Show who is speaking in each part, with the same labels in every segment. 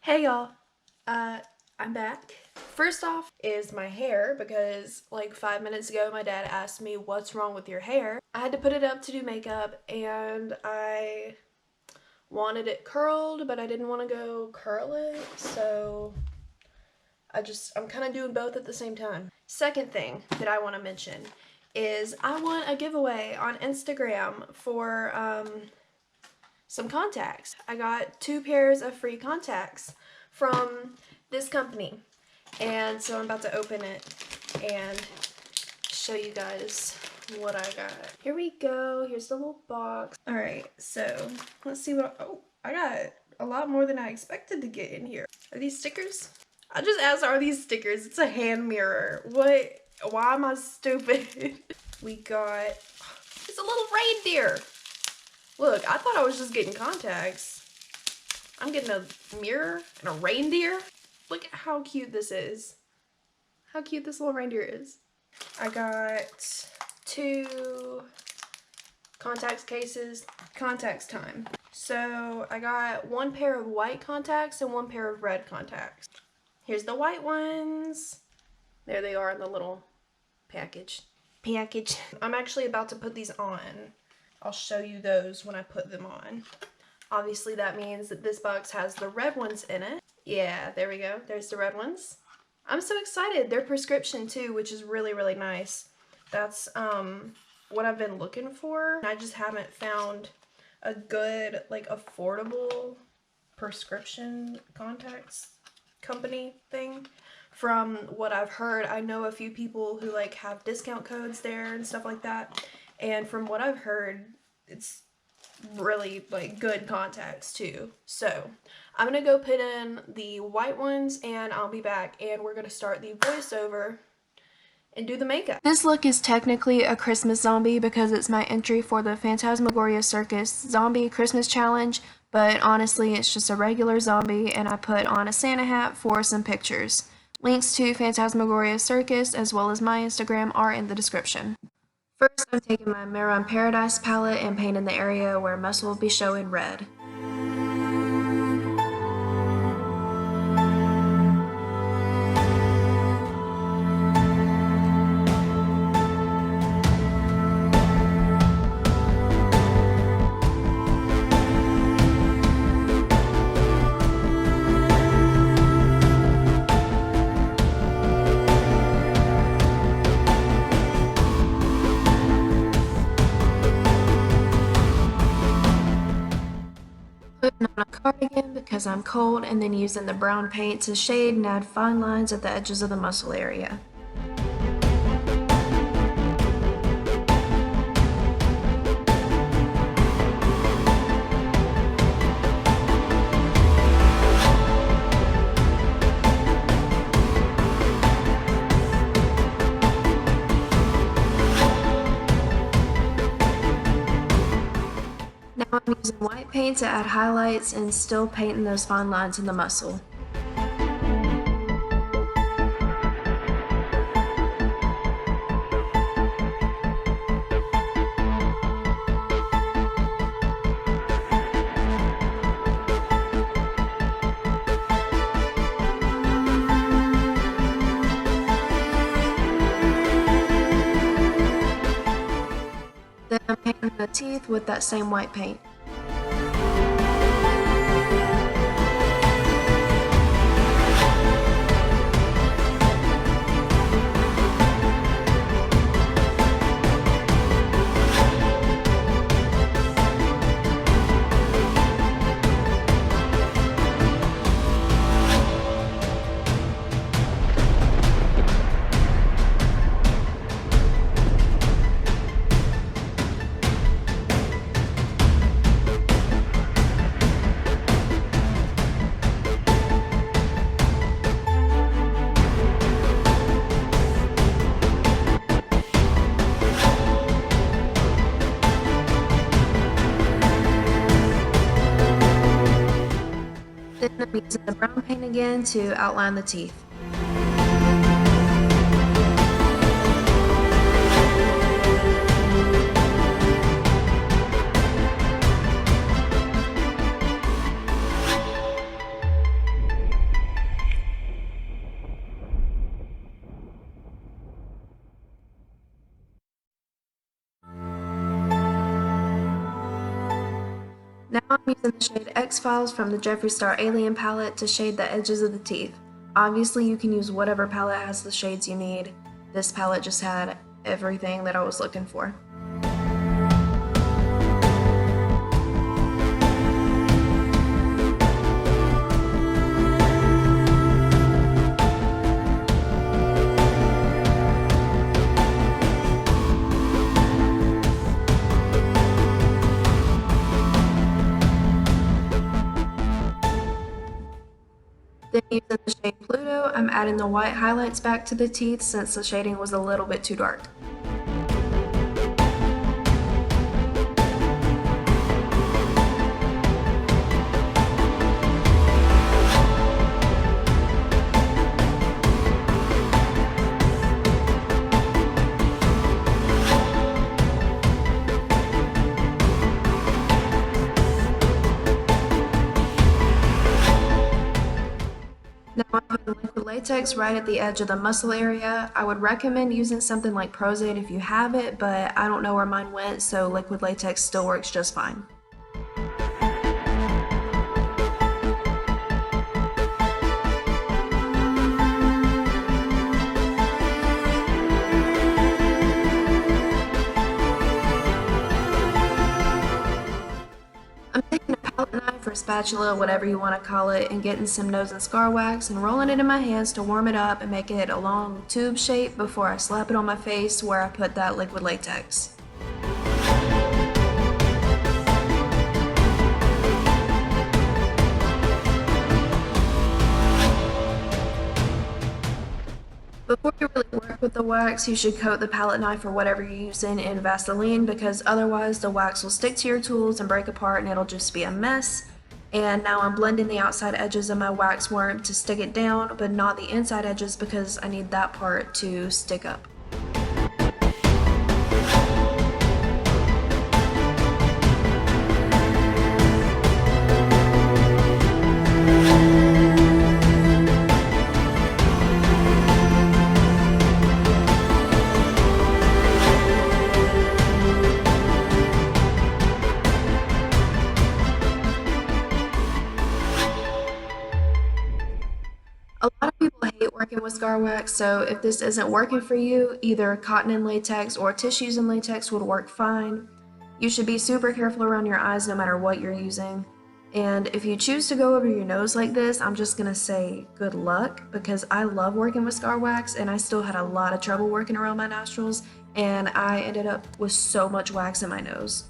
Speaker 1: Hey y'all, I'm back. First off is my hair because like 5 minutes ago my dad asked me what's wrong with your hair. I had to put it up to do makeup and I wanted it curled but I didn't want to go curl it, so I'm kind of doing both at the same time. Second thing that I want to mention is I won a giveaway on Instagram for some contacts. I got 2 pairs of free contacts from this company, and so I'm about to open it and show you guys what I got. Here we go. Here's the little box. Alright, so let's see what I got a lot more than I expected to get in here. Are these stickers? I just asked, are these stickers? It's a hand mirror. What? Why am I stupid? We got, it's a little reindeer. Look, I thought I was just getting contacts. I'm getting a mirror and a reindeer. Look at how cute this is. How cute this little reindeer is. I got 2 contacts cases. Contacts time. So I got 1 pair of white contacts and 1 pair of red contacts. Here's the white ones. There they are in the little package. I'm actually about to put these on. I'll show you those when I put them on. Obviously that means that this box has the red ones in it. Yeah, there we go. There's the red ones. I'm so excited. They're prescription too, which is really, really nice. That's what I've been looking for. I just haven't found a good, like, affordable prescription contacts company thing. From what I've heard, I know a few people who like have discount codes there and stuff like that. And from what I've heard, it's really like good contacts too. So I'm gonna go put in the white ones and I'll be back and we're gonna start the voiceover and do the makeup. This look is technically a Christmas zombie because it's my entry for the Phantasmagoria Circus Zombie Christmas Challenge, but honestly it's just a regular zombie and I put on a Santa hat for some pictures. Links to Phantasmagoria Circus as well as my Instagram are in the description. First, I'm taking my Mehron Paradise palette and painting the area where muscle will be showing red. Putting on a cardigan because I'm cold, and then using the brown paint to shade and add fine lines at the edges of the muscle area. Now I'm using white paint to add highlights and still painting those fine lines in the muscle. Then I'm painting the teeth with that same white paint. Then I'm using the brown paint again to outline the teeth. I'm using the shade X-Files from the Jeffree Star Alien palette to shade the edges of the teeth. Obviously, you can use whatever palette has the shades you need. This palette just had everything that I was looking for. Then using the shade Pluto, I'm adding the white highlights back to the teeth since the shading was a little bit too dark. Now I'm putting liquid latex right at the edge of the muscle area. I would recommend using something like Prosade if you have it, but I don't know where mine went, so liquid latex still works just fine. I'm taking a palette knife or spatula, whatever you want to call it, and getting some nose and scar wax and rolling it in my hands to warm it up and make it a long tube shape before I slap it on my face where I put that liquid latex. Before you really work with the wax, you should coat the palette knife or whatever you're using in Vaseline because otherwise the wax will stick to your tools and break apart and it'll just be a mess. And now I'm blending the outside edges of my wax worm to stick it down, but not the inside edges because I need that part to stick up. A lot of people hate working with scar wax, so if this isn't working for you, either cotton and latex or tissues and latex would work fine. You should be super careful around your eyes no matter what you're using. And if you choose to go over your nose like this, I'm just gonna say good luck because I love working with scar wax and I still had a lot of trouble working around my nostrils and I ended up with so much wax in my nose.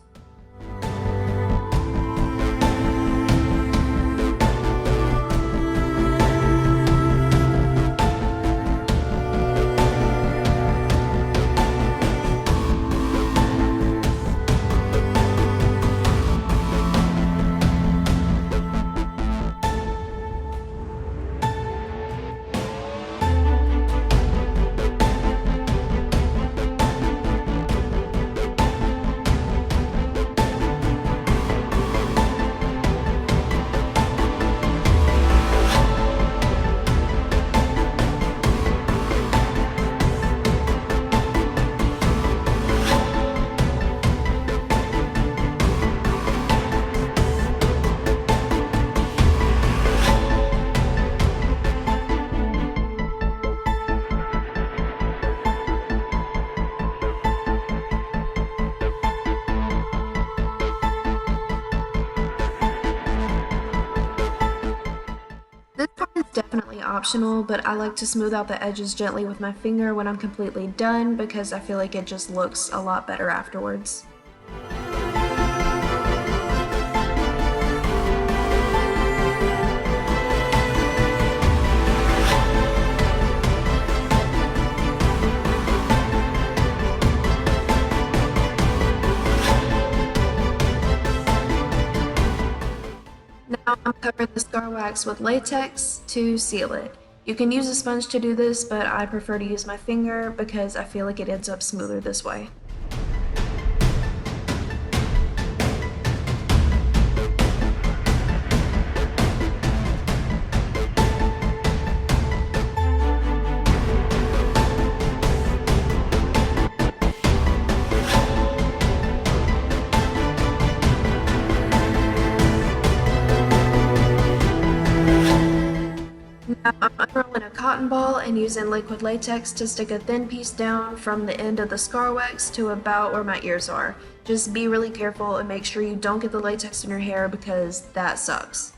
Speaker 1: This part is definitely optional, but I like to smooth out the edges gently with my finger when I'm completely done because I feel like it just looks a lot better afterwards. Now I'm covering the scar wax with latex to seal it. You can use a sponge to do this, but I prefer to use my finger because I feel like it ends up smoother this way. Now I'm unrolling a cotton ball and using liquid latex to stick a thin piece down from the end of the scar wax to about where my ears are. Just be really careful and make sure you don't get the latex in your hair because that sucks.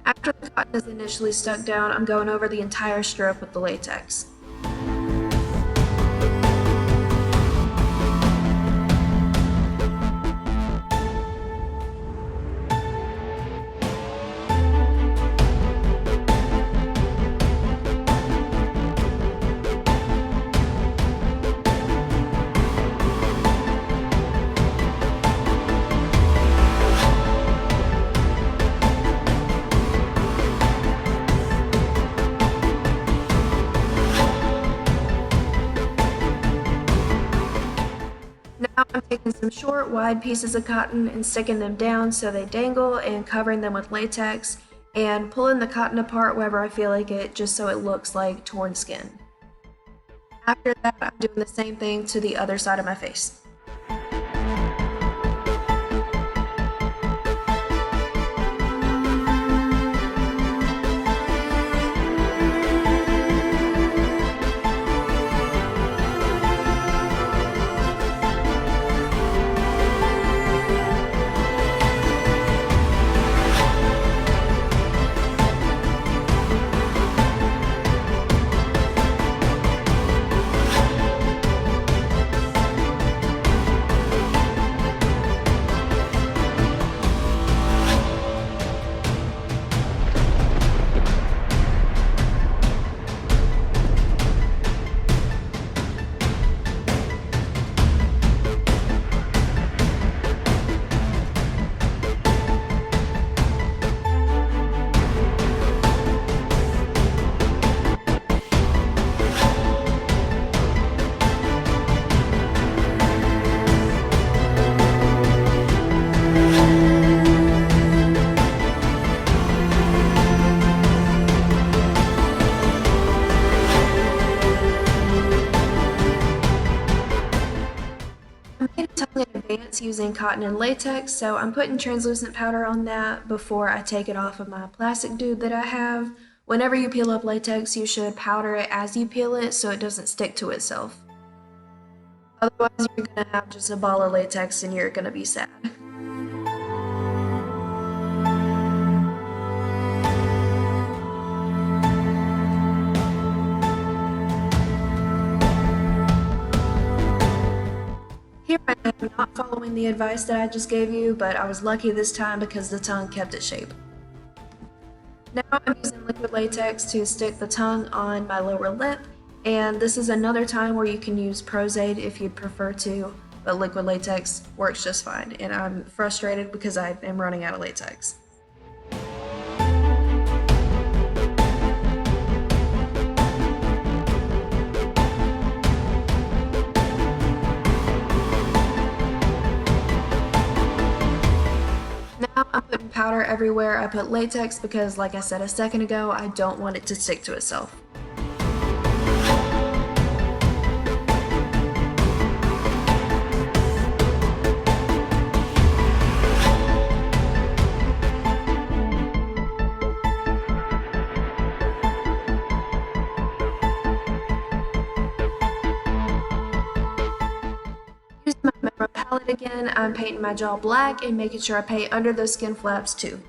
Speaker 1: After the cotton is initially stuck down, I'm going over the entire strip with the latex. Now I'm taking some short, wide pieces of cotton and sticking them down so they dangle and covering them with latex and pulling the cotton apart wherever I feel like it just so it looks like torn skin. After that, I'm doing the same thing to the other side of my face. I made a tongue in advance using cotton and latex, so I'm putting translucent powder on that before I take it off of my plastic dude that I have. Whenever you peel up latex, you should powder it as you peel it so it doesn't stick to itself. Otherwise, you're gonna have just a ball of latex and you're gonna be sad. Here I am not following the advice that I just gave you, but I was lucky this time because the tongue kept its shape. Now I'm using liquid latex to stick the tongue on my lower lip, and this is another time where you can use Prosade if you'd prefer to, but liquid latex works just fine, and I'm frustrated because I am running out of latex. Now I'm putting powder everywhere I put latex because, like I said a second ago, I don't want it to stick to itself. Using my Mehron palette again, I'm painting my jaw black and making sure I paint under those skin flaps too.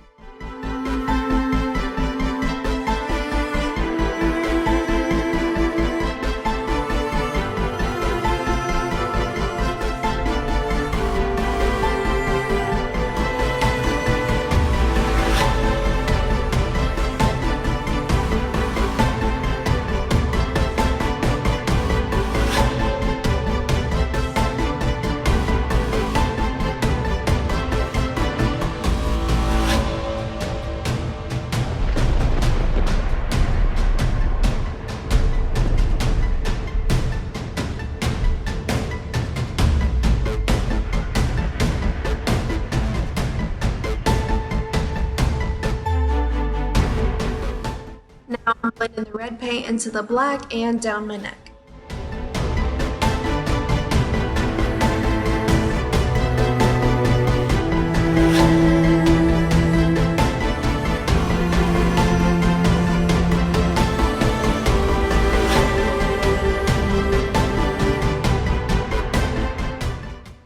Speaker 1: blending the red paint into the black and down my neck.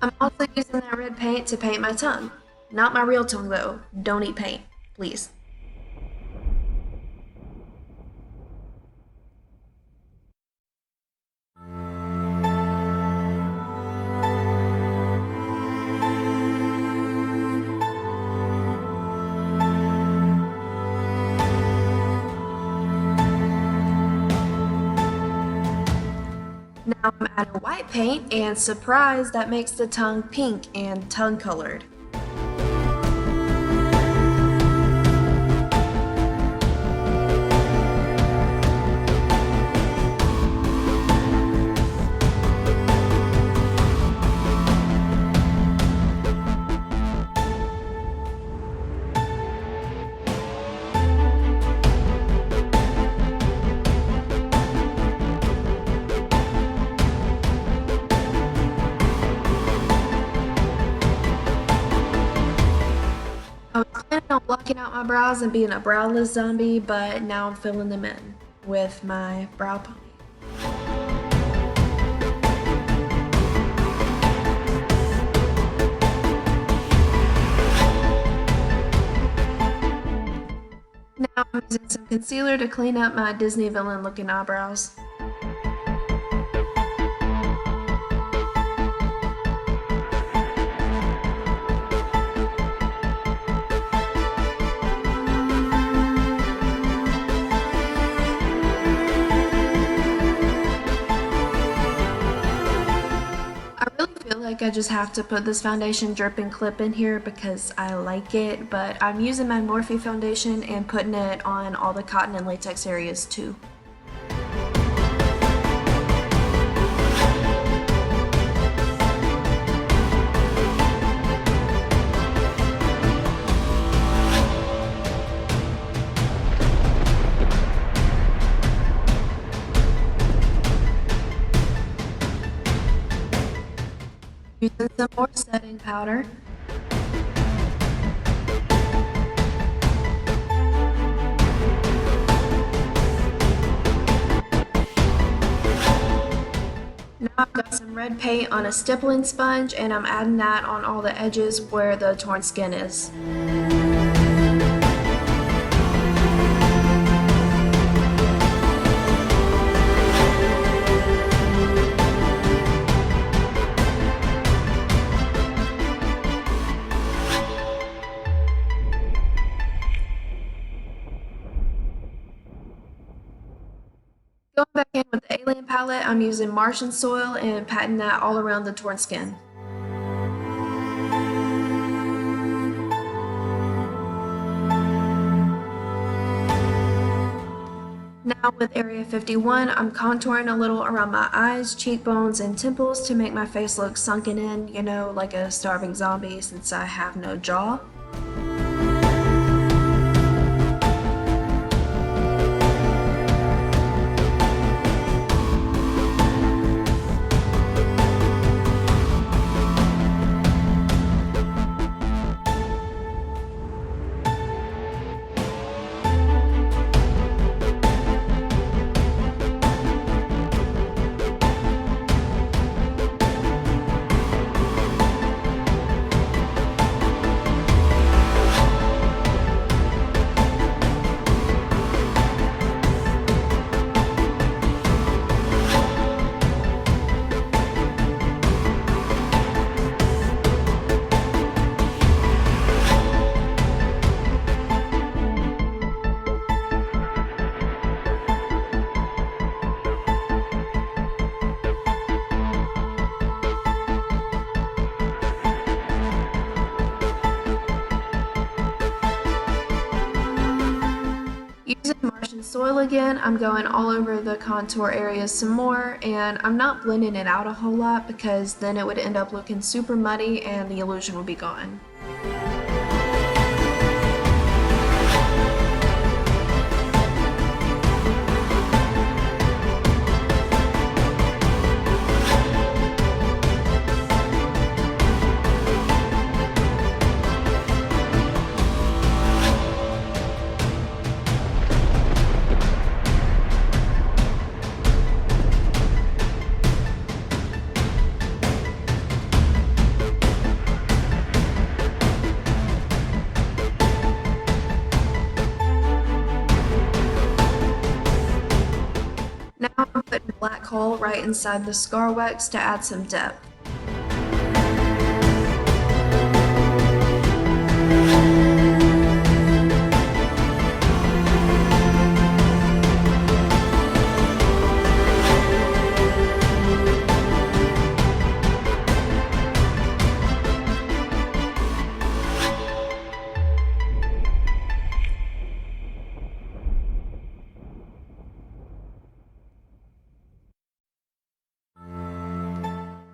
Speaker 1: I'm also using that red paint to paint my tongue. Not my real tongue though. Don't eat paint, please. Now I'm adding white paint, and surprise, that makes the tongue pink and tongue colored. I was planning on blocking out my brows and being a browless zombie, but now I'm filling them in with my brow pomade. Now I'm using some concealer to clean up my Disney villain looking eyebrows. I just have to put this foundation dripping clip in here because I like it, but I'm using my Morphe foundation and putting it on all the cotton and latex areas too. Using some more setting powder. Now I've got some red paint on a stippling sponge, and I'm adding that on all the edges where the torn skin is. Going back in with the Alien palette, I'm using Martian soil and patting that all around the torn skin. Now with Area 51, I'm contouring a little around my eyes, cheekbones, and temples to make my face look sunken in, you know, like a starving zombie since I have no jaw. Using Martian soil again, I'm going all over the contour areas some more, and I'm not blending it out a whole lot because then it would end up looking super muddy and the illusion would be gone. coal right inside the scar wax to add some depth.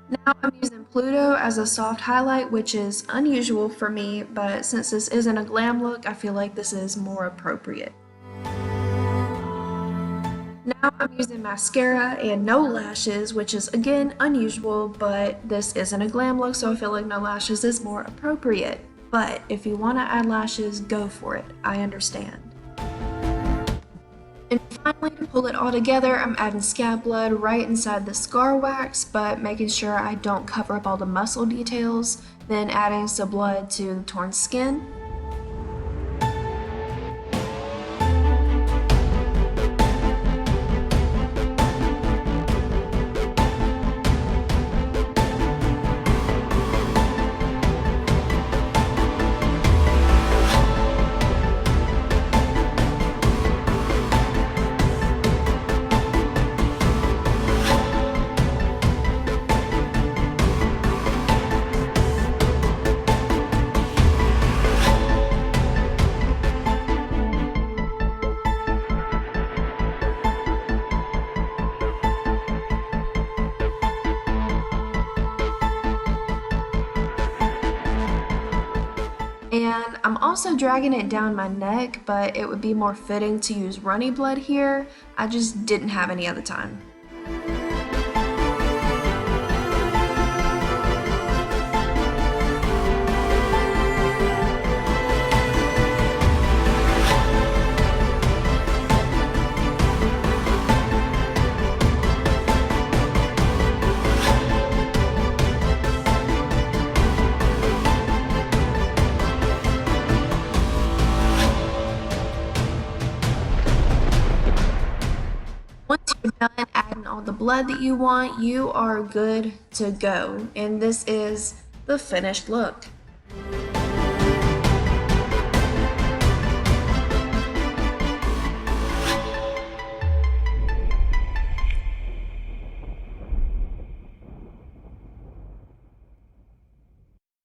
Speaker 1: Now I'm using Pluto as a soft highlight, which is unusual for me, but since this isn't a glam look, I feel like this is more appropriate. Now I'm using mascara and no lashes, which is again unusual, but this isn't a glam look, so I feel like no lashes is more appropriate. But if you want to add lashes, go for it. I understand. And finally, to pull it all together, I'm adding scab blood right inside the scar wax, but making sure I don't cover up all the muscle details, then adding some blood to the torn skin. And I'm also dragging it down my neck, but it would be more fitting to use runny blood here. I just didn't have any other time. Once you're done adding all the blood that you want, you are good to go. And this is the finished look.